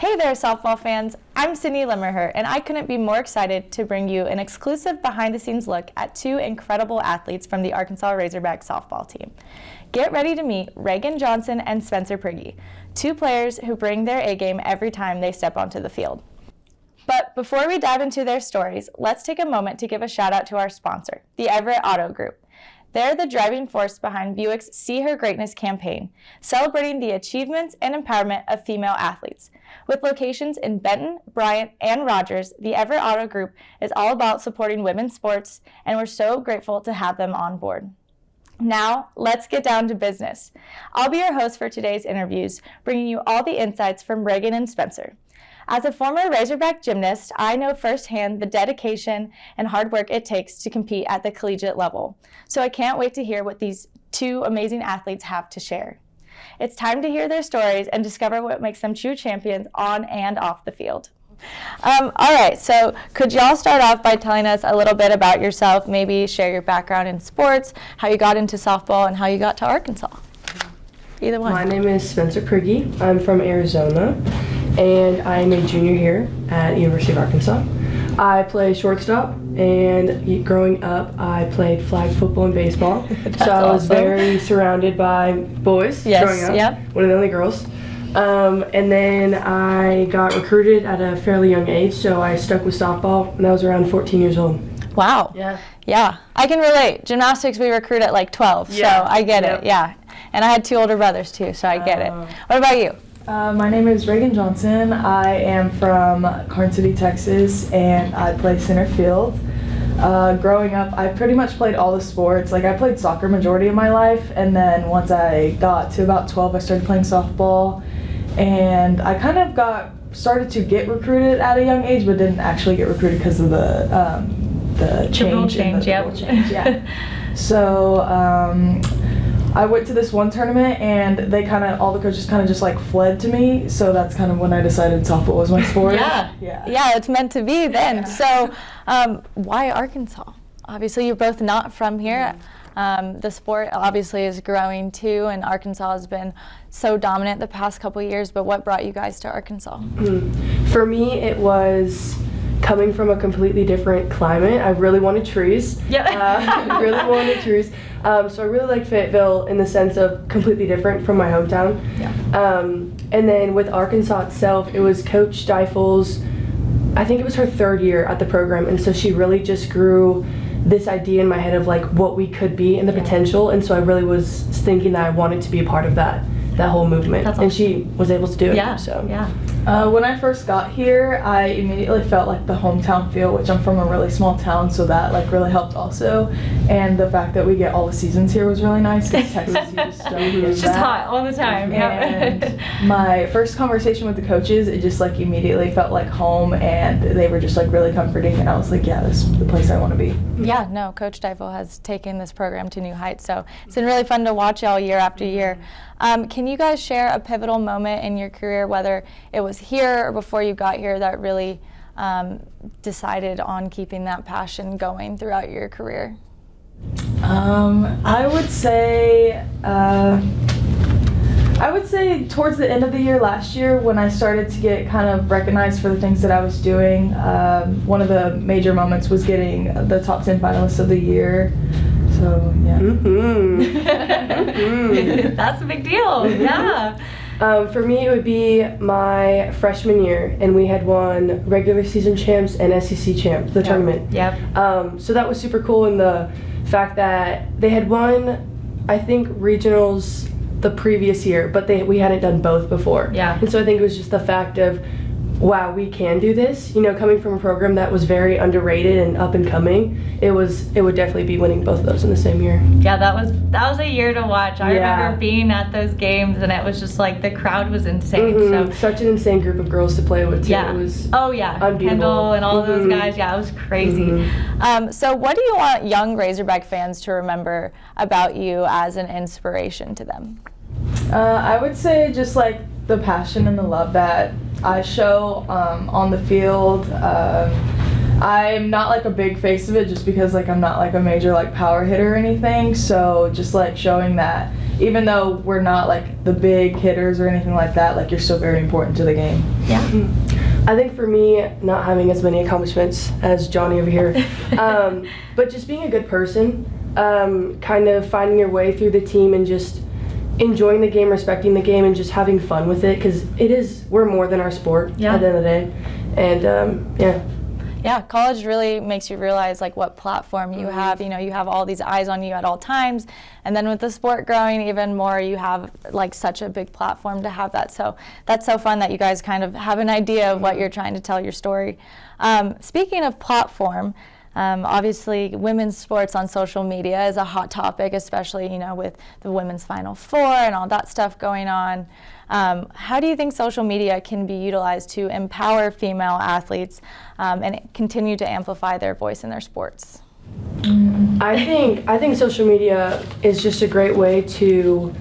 Hey there, softball fans. I'm Sydney Limmerher, and I couldn't be more excited to bring you an exclusive behind-the-scenes look at two incredible athletes from the Arkansas Razorbacks softball team. Get ready to meet Reagan Johnson and Spencer Prigge, two players who bring their A-game every time they step onto the field. But before we dive into their stories, let's take a moment to give a shout out to our sponsor, the Everett Auto Group. They're the driving force behind Buick's See Her Greatness campaign, celebrating the achievements and empowerment of female athletes. With locations in Benton, Bryant, and Rogers, the Everett Auto Group is all about supporting women's sports, and we're so grateful to have them on board. Now, let's get down to business. I'll be your host for today's interviews, bringing you all the insights from Reagan and Spencer. As a former Razorback gymnast, I know firsthand the dedication and hard work it takes to compete at the collegiate level. So I can't wait to hear what these two amazing athletes have to share. It's time to hear their stories and discover what makes them true champions on and off the field. All right, so could y'all start off by telling us a little bit about yourself, maybe share your background in sports, how you got into softball, and how you got to Arkansas? Either one. My name is Spencer Prigge. I'm from Arizona, and I am a junior here at University of Arkansas. I play shortstop, and growing up, I played flag football and baseball. So I was very surrounded by boys growing up, one of the only girls. And then I got recruited at a fairly young age, so I stuck with softball, and I was around 14 years old. Wow. Yeah, I can relate. Gymnastics, we recruit at like 12, so I get it, And I had two older brothers too, so I get it. What about you? My name is Reagan Johnson. I am from Carson City, Texas, and I play center field. Growing up, I pretty much played all the sports. Like, I played soccer majority of my life, and then once I got to about 12, I started playing softball, and I kind of started to get recruited at a young age, but didn't actually get recruited because of the change. So I went to this one tournament, and all the coaches kind of just like fled to me. So that's kind of when I decided softball was my sport. Yeah, it's meant to be then. So why Arkansas? Obviously, you're both not from here. The sport obviously is growing too, and Arkansas has been so dominant the past couple of years. But what brought you guys to Arkansas? For me, it was coming from a completely different climate. I really wanted trees. I really wanted trees. So I really liked Fayetteville in the sense of completely different from my hometown. And then with Arkansas itself, it was Coach Steifel's, I think it was her third year at the program, and so she really just grew this idea in my head of like what we could be and the potential, and so I really was thinking that I wanted to be a part of that whole movement. That's awesome. And she was able to do it. When I first got here, I immediately felt like the hometown feel, which I'm from a really small town, so that like really helped also. And the fact that we get all the seasons here was really nice, because Texas, it's just hot all the time. And my first conversation with the coaches, it just like immediately felt like home, and they were just like really comforting, and I was like, yeah, this is the place I want to be. Yeah, no, Coach Steifel has taken this program to new heights, so it's been really fun to watch y'all year after year. Can you guys share a pivotal moment in your career, whether it was here or before you got here, that really decided on keeping that passion going throughout your career? I would say towards the end of the year last year, when I started to get kind of recognized for the things that I was doing. One of the major moments was getting the top 10 finalists of the year. So, yeah. That's a big deal, For me, it would be my freshman year, and we had won regular season champs and SEC champs, the tournament. So that was super cool in the fact that they had won, I think, regionals the previous year, but we hadn't done both before. And so I think it was just the fact of, wow, we can do this. You know, coming from a program that was very underrated and up and coming, it would definitely be winning both of those in the same year. Yeah, that was a year to watch. I remember being at those games, and it was just like the crowd was insane. So such an insane group of girls to play with too. It was unbeatable. Kendall and all those guys. Yeah, it was crazy. So what do you want young Razorback fans to remember about you as an inspiration to them? I would say just like the passion and the love that I show on the field. I'm not like a big face of it, just because like I'm not like a major like power hitter or anything. So just like showing that even though we're not like the big hitters or anything like that, like you're still very important to the game. Yeah. I think for me, not having as many accomplishments as Johnny over here, but just being a good person, kind of finding your way through the team and just enjoying the game, respecting the game, and just having fun with it, because we're more than our sport at the end of the day. And Yeah, college really makes you realize like what platform you have. You know, you have all these eyes on you at all times, and then with the sport growing even more, you have like such a big platform to have that. So that's so fun that you guys kind of have an idea of what you're trying to tell your story. Speaking of platform, obviously women's sports on social media is a hot topic, especially, you know, with the women's Final Four and all that stuff going on. How do you think social media can be utilized to empower female athletes and continue to amplify their voice in their sports? I think social media is just a great way to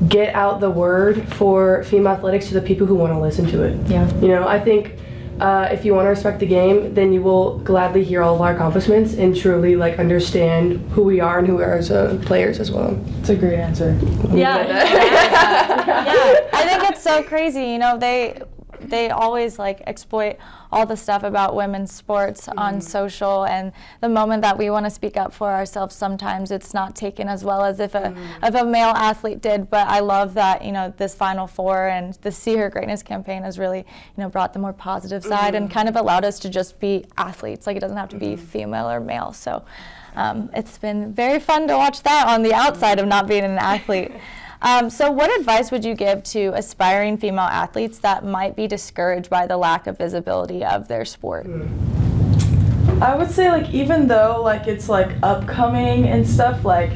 get out the word for female athletics to the people who want to listen to it. Yeah. You know, I think if you want to respect the game, then you will gladly hear all of our accomplishments and truly like understand who we are and who we are as players as well. It's a great answer. Yeah. Yeah. I think it's so crazy. You know, they always like exploit all the stuff about women's sports on social, and the moment that we want to speak up for ourselves, sometimes it's not taken as well as if a male athlete did. But I love that, you know, this Final Four and the See Her Greatness campaign has really, you know, brought the more positive side and kind of allowed us to just be athletes. Like, it doesn't have to be female or male. So it's been very fun to watch that on the outside of not being an athlete. So what advice would you give to aspiring female athletes that might be discouraged by the lack of visibility of their sport? I would say, like, even though like it's like upcoming and stuff, like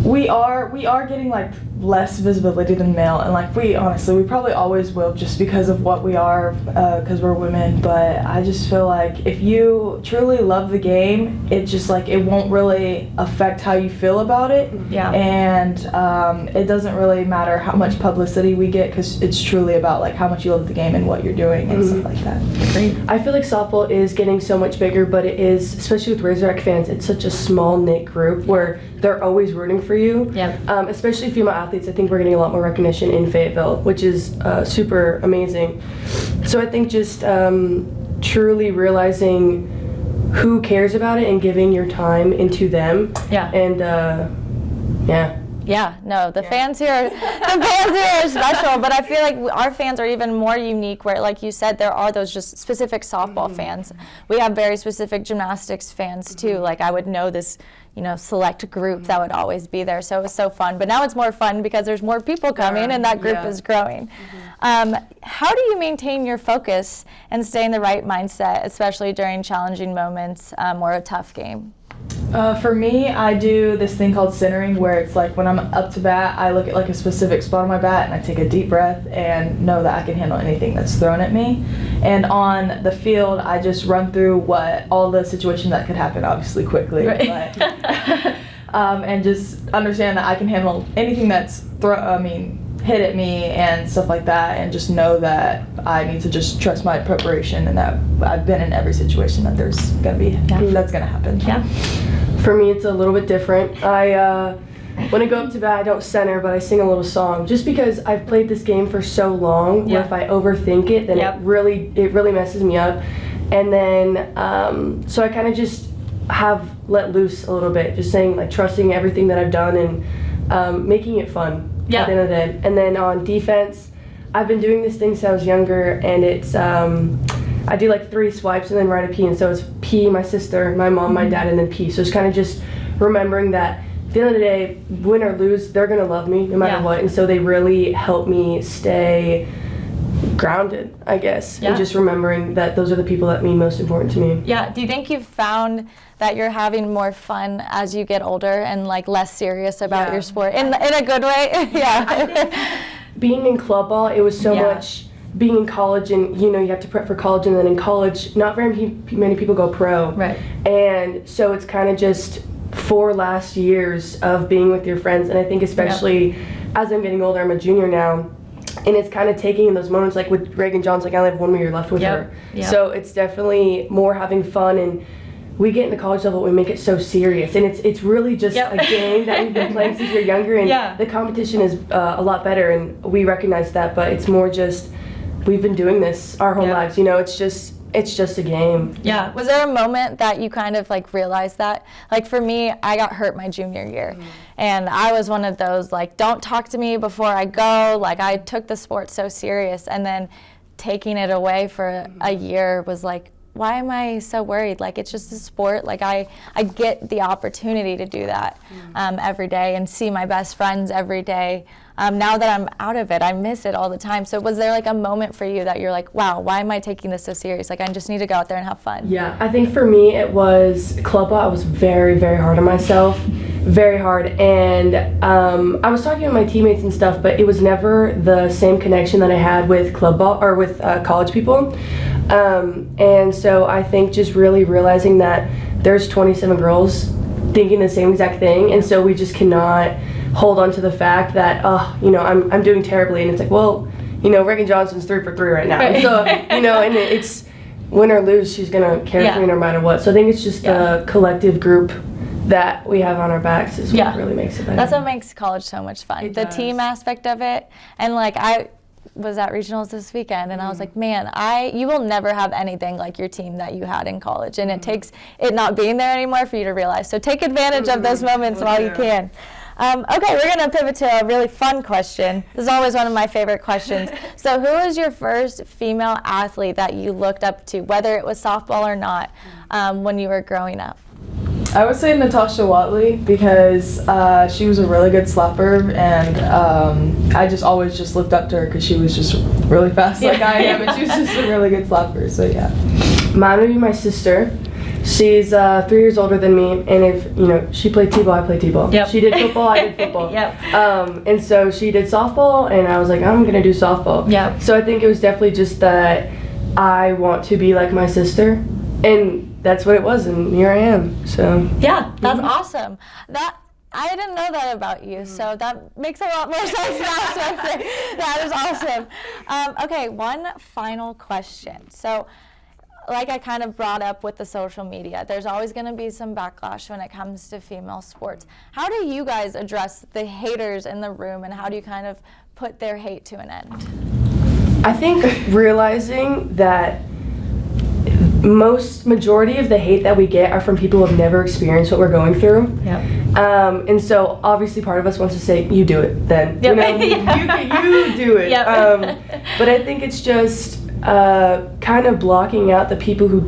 we are getting like less visibility than male, and like we probably always will, just because of what we are, because we're women. But I just feel like if you truly love the game, it just like it won't really affect how you feel about it. Yeah. And it doesn't really matter how much publicity we get, because it's truly about like how much you love the game and what you're doing and stuff like that. Great. I feel like softball is getting so much bigger, but it is, especially with Razorback fans, it's such a small knit group where they're always rooting for you. Yeah. Especially female athletes, I think we're getting a lot more recognition in Fayetteville, which is super amazing. So I think just truly realizing who cares about it and giving your time into them. Yeah. And Yeah, no, the fans here are special, but I feel like our fans are even more unique, where, like you said, there are those just specific softball fans. We have very specific gymnastics fans too. Like, I would know this, you know, select group that would always be there. So it was so fun. But now it's more fun because there's more people coming and that group is growing. How do you maintain your focus and stay in the right mindset, especially during challenging moments or a tough game? For me, I do this thing called centering, where it's like when I'm up to bat, I look at like a specific spot on my bat and I take a deep breath and know that I can handle anything that's thrown at me. And on the field, I just run through all the situations that could happen, obviously quickly, but, and just understand that I can handle anything that's hit at me and stuff like that, and just know that I need to just trust my preparation and that I've been in every situation that there's gonna be that's gonna happen. Yeah. For me, it's a little bit different. When I go up to bat, I don't center, but I sing a little song, just because I've played this game for so long. Where if I overthink it, then it really messes me up. And then so I kind of just have let loose a little bit, just saying, like, trusting everything that I've done and making it fun at the end of the day. And then on defense, I've been doing this thing since I was younger, and it's I do like 3 swipes and then write a P, and so it's P, my sister, my mom, my dad, and then P. So it's kind of just remembering that at the end of the day, win or lose, they're gonna love me no matter what, and so they really help me stay grounded, I guess, and just remembering that those are the people that mean most important to me. Yeah. Do you think you've found that you're having more fun as you get older and like less serious about your sport in a good way? I think being in club ball, it was so much. Being in college, and you know, you have to prep for college, and then in college, not very many people go pro. Right. And so it's kind of just 4 last years of being with your friends, and I think especially as I'm getting older, I'm a junior now, and it's kind of taking in those moments, like with Reagan Johnson, like I only have 1 more year left with her. So it's definitely more having fun and we get into college level, we make it so serious, and it's really just a game that we've been playing since we were younger, and the competition is a lot better, and we recognize that, but it's more just, we've been doing this our whole lives, you know, it's just a game. Yeah. Was there a moment that you kind of like realized that? Like for me, I got hurt my junior year, and I was one of those like, don't talk to me before I go. Like I took the sport so serious, and then taking it away for a year was like, why am I so worried? Like, it's just a sport. Like, I get the opportunity to do that every day and see my best friends every day. Now that I'm out of it, I miss it all the time. So was there like a moment for you that you're like, wow, why am I taking this so serious? Like, I just need to go out there and have fun. Yeah, I think for me it was club ball. I was very, very hard on myself. Very hard. And I was talking with my teammates and stuff, but it was never the same connection that I had with club ball or with college people. And so I think just really realizing that there's 27 girls thinking the same exact thing, and so we just cannot hold on to the fact that, you know, I'm doing terribly, and it's like, well, you know, Reagan Johnson's 3 for 3 right now. Right. So, you know, and it's win or lose, she's gonna carry for me no matter what. So I think it's just the collective group that we have on our backs is what really makes it better. That's what makes college so much fun. The team aspect of it, and like I was at regionals this weekend, and I was like, man, you will never have anything like your team that you had in college, and it takes it not being there anymore for you to realize. So take advantage of those moments while you can. Okay, we're gonna pivot to a really fun question. This is always one of my favorite questions. So who was your first female athlete that you looked up to, whether it was softball or not, when you were growing up? I would say Natasha Watley, because she was a really good slapper, and I just always just looked up to her because she was just really fast like I am, and she was just a really good slapper, so yeah. Mine would be my sister. She's 3 years older than me, and if, you know, she played t-ball, I played t-ball. Yep. She did football, I did football. And so she did softball, and I was like, I'm gonna do softball. So I think it was definitely just that I want to be like my sister, and that's what it was, and here I am. So yeah, that's awesome. That I didn't know that about you, so that makes a lot more sense now, Spencer. That is awesome. Okay, one final question. So, like I kind of brought up with the social media, there's always going to be some backlash when it comes to female sports. How do you guys address the haters in the room, and how do you kind of put their hate to an end? I think realizing that majority of the hate that we get are from people who have never experienced what we're going through. And so obviously part of us wants to say, you do it then. You know, you do it. But I think it's just kind of blocking out the people who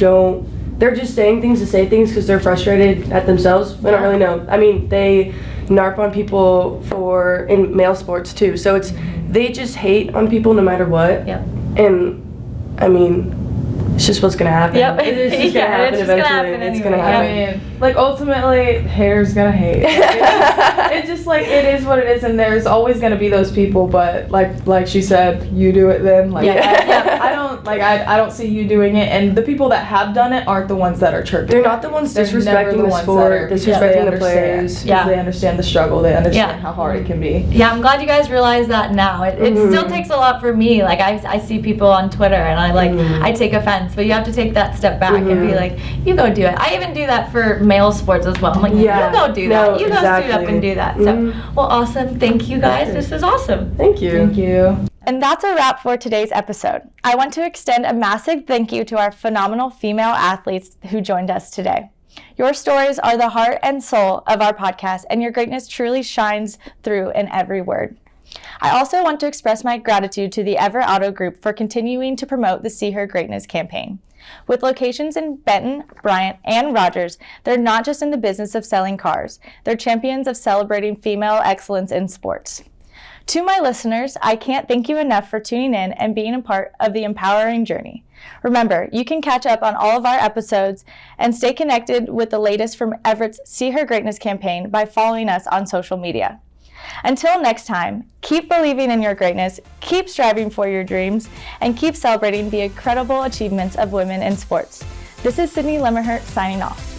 they're just saying things to say things because they're frustrated at themselves. They don't really know. I mean, they narp on people in male sports too. So they just hate on people no matter what. And I mean, it's just what's gonna happen. It's just gonna happen eventually. It's gonna happen. I mean, like ultimately, haters gonna hate. It's just like it is what it is, and there's always gonna be those people. But like she said, you do it then. Like I don't see you doing it, and the people that have done it aren't the ones that are chirping. They're not the ones disrespecting the sport, disrespecting the players. Because they understand the struggle. They understand how hard it can be. Yeah, I'm glad you guys realize that now. It still takes a lot for me. Like I see people on Twitter, and I take offense. But you have to take that step back and be like, you go do it. I even do that for male sports as well. I'm like, you go do that. You go suit up and do that. So, well, awesome. Thank you guys. This is awesome. Thank you. Thank you. And that's a wrap for today's episode. I want to extend a massive thank you to our phenomenal female athletes who joined us today. Your stories are the heart and soul of our podcast, and your greatness truly shines through in every word. I also want to express my gratitude to the Ever Auto Group for continuing to promote the See Her Greatness campaign. With locations in Benton, Bryant, and Rogers, they're not just in the business of selling cars. They're champions of celebrating female excellence in sports. To my listeners, I can't thank you enough for tuning in and being a part of the empowering journey. Remember, you can catch up on all of our episodes and stay connected with the latest from Everett's See Her Greatness campaign by following us on social media. Until next time, keep believing in your greatness, keep striving for your dreams, and keep celebrating the incredible achievements of women in sports. This is Sydney Lemmerhurt signing off.